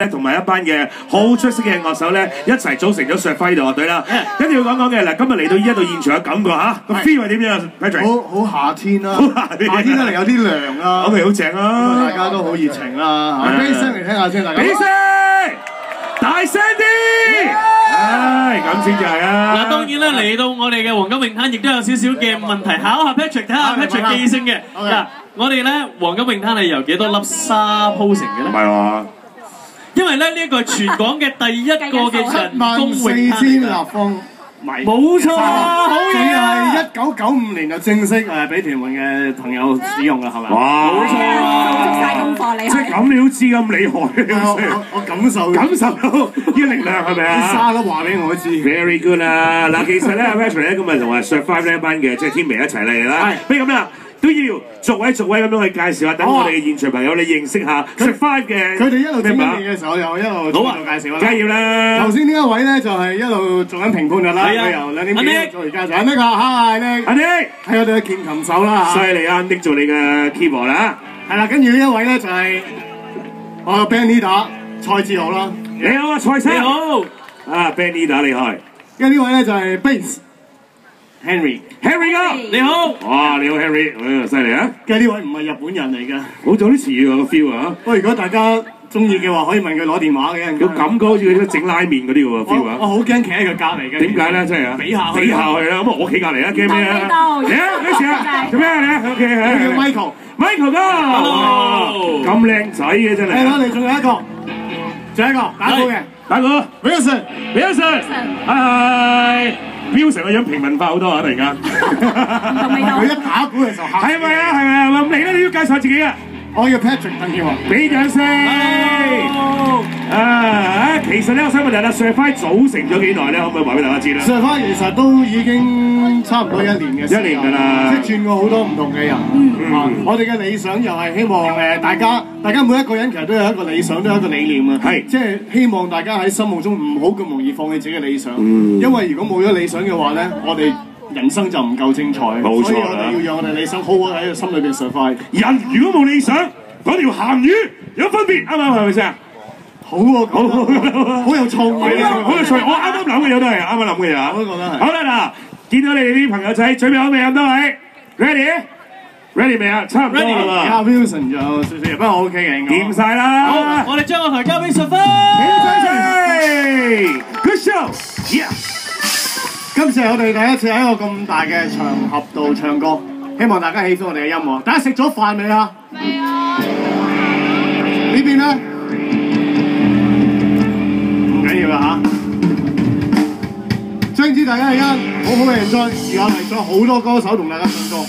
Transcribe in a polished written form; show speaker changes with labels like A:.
A: 同埋一班嘅好出色嘅樂手咧，一齊組成咗Survive樂隊啦。一定要講講嘅嗱，今日嚟到依一度現場嘅感覺嚇，個 feel 係點樣 ？Patrick，
B: 好夏天啦，夏天得嚟有啲涼啦
A: ，OK， 好正啊！
B: 大家都好熱情啦，俾聲嚟聽下先，大家。
A: 俾聲，大聲啲！唉，咁先至係啊！
C: 嗱，當然啦，嚟到我哋嘅黃金泳灘，亦都有少少嘅問題，考下 Patrick， 睇下 Patrick 記性嘅。嗱，我哋咧黃金泳灘係由幾多粒沙鋪成嘅咧？
A: 唔係喎。
C: 因為咧呢一個係全港嘅第一個嘅人工泳灘
B: ，14000立方米，
C: 冇錯，好
B: 仲
C: 嘢啊！
B: 係1995年就正式俾屯門嘅朋友使用啦，係咪？
A: 哇！
C: 冇錯啊！
D: 做足晒功課，你
A: 即係咁你都知咁厲害，
B: 我感受
A: 到呢個力量係咪啊？
B: 啲沙都話俾我知。
A: Very good 啦！嗱，其實咧，Patrick 咧今日同埋 Survive 呢一班嘅即係天微一齊嚟啦。不如咁啦。都要逐位咁樣去介紹下，等我哋嘅現場朋友你認識下 Survive 嘅。
B: 佢哋一路整緊嘢嘅時候，又一路做介紹啦。
A: 梗係要啦。
B: 頭先呢一位咧就係一路做緊評判㗎啦。佢由2點幾做而家就係呢個，Hi Nick。
A: 阿 Nick
B: 係我哋嘅鍵琴手啦。
A: 犀利啊 ！Nick 做你嘅 keyboard 啦。
B: 係啦，跟住呢一位咧就係我嘅 band leader 蔡志豪啦。
A: 你好啊，蔡生。你好。啊 ，band leader 厲害。
B: 跟住呢位咧就係 bass Henry
A: 哥，
C: 你好。
A: 哇，你好 Henry， 犀利啊！
B: 嘅呢位唔係日本人嚟㗎，
A: 好似有啲似喎個 feel 啊！
B: 不過如果大家中意嘅話，可以問佢攞電話嘅。
A: 個感覺好似佢整拉麵嗰啲喎 feel 啊！
B: 我好驚企喺佢隔離嘅。
A: 點解咧？真係啊！比下去啦！咁我企隔離啦，驚咩啊？嚟啊！咩事啊？做咩啊？你 OK 係。
B: 叫 Michael
A: 哥，咁靚仔嘅真係。
B: 係啦，你仲有一個打鼓嘅，
A: 打鼓
B: Wilson，
A: 係。Wilson 個樣平民化好多啊！突然間，
B: 佢一打鼓嘅時候嚇。
A: 係咪啊？咁嚟啦！你要介紹自己啊！
B: 我叫 Patrick 鄧耀華，
A: 俾掌聲！其實咧，我想問大家 Survive 組成咗幾耐咧？可唔可以話俾大家知咧
B: ？Survive 其實都已經差唔多1年嘅時間，1年㗎啦，即係轉過好多唔同嘅人。我哋嘅理想又係希望大家每一個人其實都有一個理想，都有一個理念啊。係，即係希望大家喺心目中唔好咁容易放棄自己嘅理想，因為如果冇咗理想嘅話咧，我哋人生就唔夠精彩，冇錯，所以我哋要讓我哋理想好好喺個心裏邊 survive。人如果冇理想，嗰條鹹魚有分別，啱唔啱？係咪先？好喎，好有創意啊！好有創意，我啱啱諗嘅嘢都係啱啱諗嘅嘢，我都覺得係。好啦，嗱，見到你哋啲朋友仔準備好未？咁多位 ready 未啊？差唔多啦嘛。阿 Wilson 就少少，不過 OK 嘅，應該掂晒啦。
C: 好，我哋將個台交俾Survive。
A: Good show，
B: 今次係我哋第一次喺一個咁大嘅場合度唱歌，希望大家喜歡我哋嘅音樂。大家食咗飯未啊？未啊。呢邊咧？唔緊要啦嚇。總之大家而家好好嘅 enjoy，而家嚟咗好多歌手同大家唱歌。